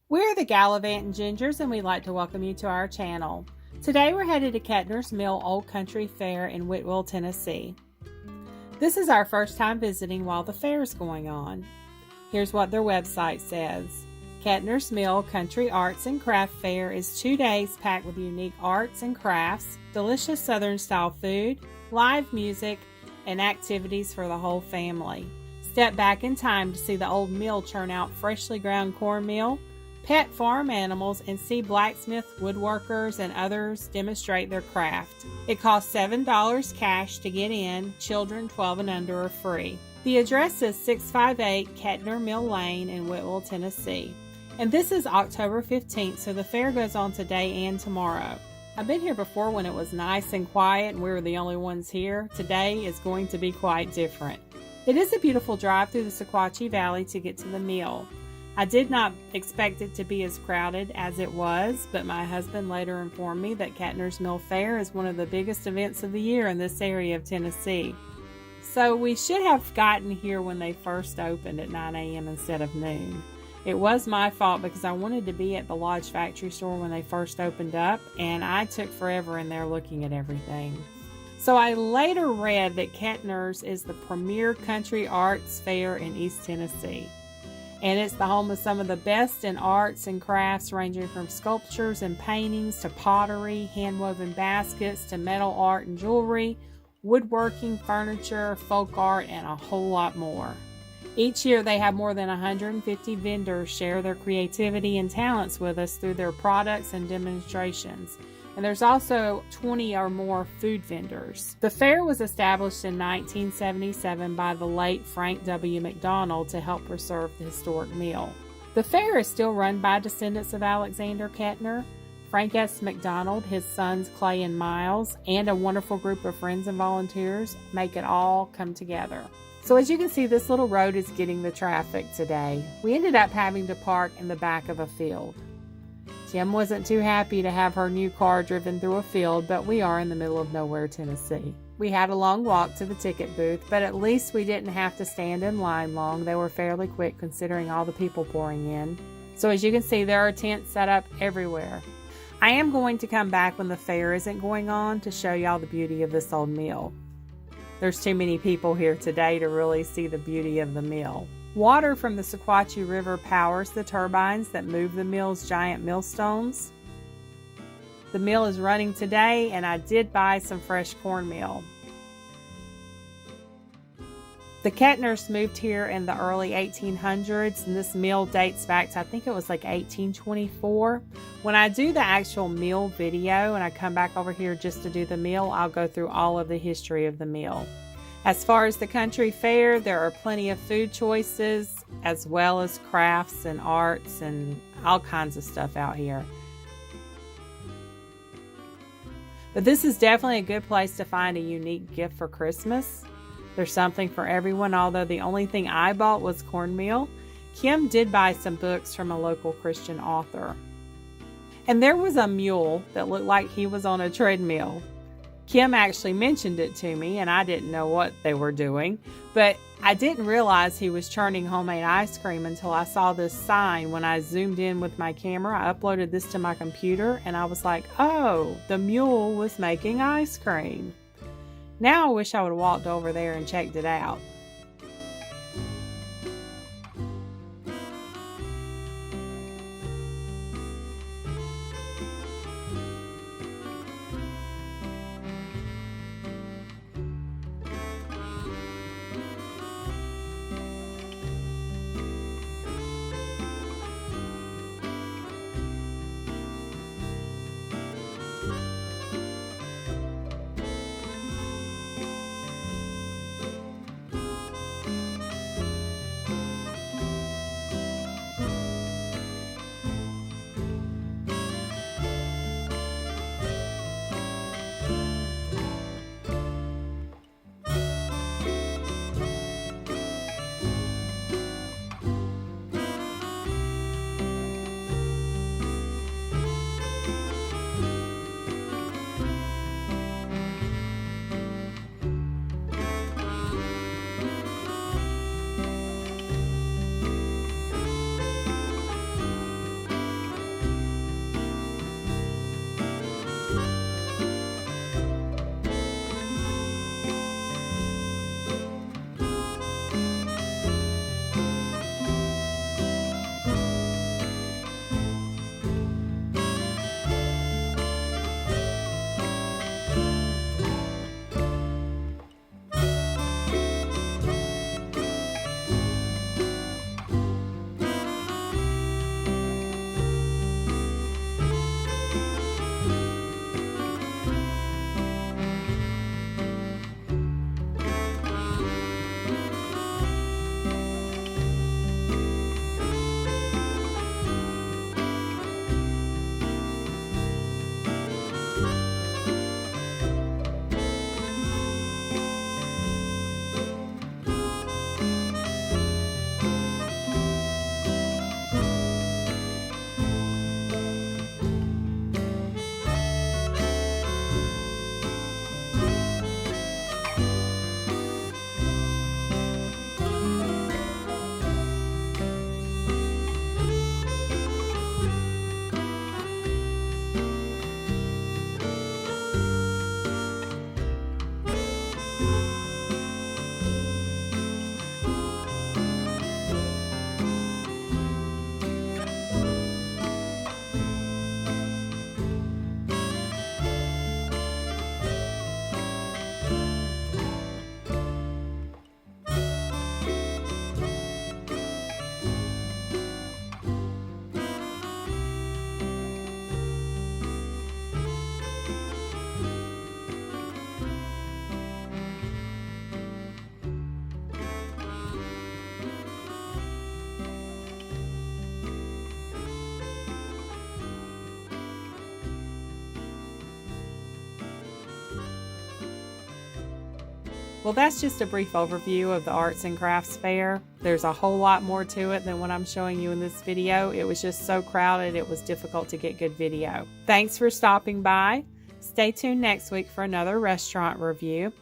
We're the Gallivanting Gingers, and we'd like to welcome you to our channel. Today we're headed to Ketner's Mill Old Country Fair in Whitwell, Tennessee. This is our first time visiting while the fair is going on. Here's what their website says. Ketner's Mill Country Arts and Craft Fair is 2 days packed with unique arts and crafts, delicious Southern-style food, live music, and activities for the whole family. Step back in time to see the old mill churn out freshly ground cornmeal, pet farm animals, and see blacksmith, woodworkers, and others demonstrate their craft. It costs $7 cash to get in. Children 12 and under are free. The address is 658 Ketner Mill Lane in Whitwell, Tennessee. And this is October 15th, so the fair goes on today and tomorrow. I've been here before when it was nice and quiet and we were the only ones here. Today is going to be quite different. It is a beautiful drive through the Sequatchie Valley to get to the mill. I did not expect it to be as crowded as it was, but my husband later informed me that Ketner's Mill Fair is one of the biggest events of the year in this area of Tennessee. So we should have gotten here when they first opened at 9 a.m. instead of noon. It was my fault because I wanted to be at the Lodge Factory store when they first opened up, and I took forever in there looking at everything. So I later read that Ketner's is the premier country arts fair in East Tennessee. And it's the home of some of the best in arts and crafts, ranging from sculptures and paintings to pottery, hand-woven baskets to metal art and jewelry, woodworking, furniture, folk art, and a whole lot more. Each year they have more than 150 vendors share their creativity and talents with us through their products and demonstrations. And there's also 20 or more food vendors. The fair was established in 1977 by the late Frank W. McDonald to help preserve the historic mill. The fair is still run by descendants of Alexander Ketner, Frank S. McDonald, his sons Clay and Miles, and a wonderful group of friends and volunteers make it all come together. So as you can see, this little road is getting the traffic today. We ended up having to park in the back of a field. Kim wasn't too happy to have her new car driven through a field, but we are in the middle of nowhere, Tennessee. We had a long walk to the ticket booth, but at least we didn't have to stand in line long. They were fairly quick considering all the people pouring in. So as you can see, there are tents set up everywhere. I am going to come back when the fair isn't going on to show y'all the beauty of this old mill. There's too many people here today to really see the beauty of the mill. Water from the Sequatchie River powers the turbines that move the mill's giant millstones. The mill is running today, and I did buy some fresh cornmeal. The Ketners moved here in the early 1800s, and this mill dates back to, I think it was like 1824. When I do the actual mill video and I come back over here just to do the mill, I'll go through all of the history of the mill. As far as the country fair, there are plenty of food choices, as well as crafts and arts and all kinds of stuff out here. But this is definitely a good place to find a unique gift for Christmas. There's something for everyone, although the only thing I bought was cornmeal. Kim did buy some books from a local Christian author. And there was a mule that looked like he was on a treadmill. Kim actually mentioned it to me, and I didn't know what they were doing, but I didn't realize he was churning homemade ice cream until I saw this sign. When I zoomed in with my camera, I uploaded this to my computer, and I was like, oh, the mule was making ice cream. Now I wish I would have walked over there and checked it out. Well, that's just a brief overview of the Arts and Crafts Fair. There's a whole lot more to it than what I'm showing you in this video. It was just so crowded, it was difficult to get good video. Thanks for stopping by. Stay tuned next week for another restaurant review.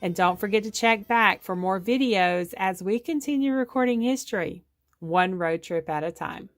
And don't forget to check back for more videos as we continue recording history, one road trip at a time.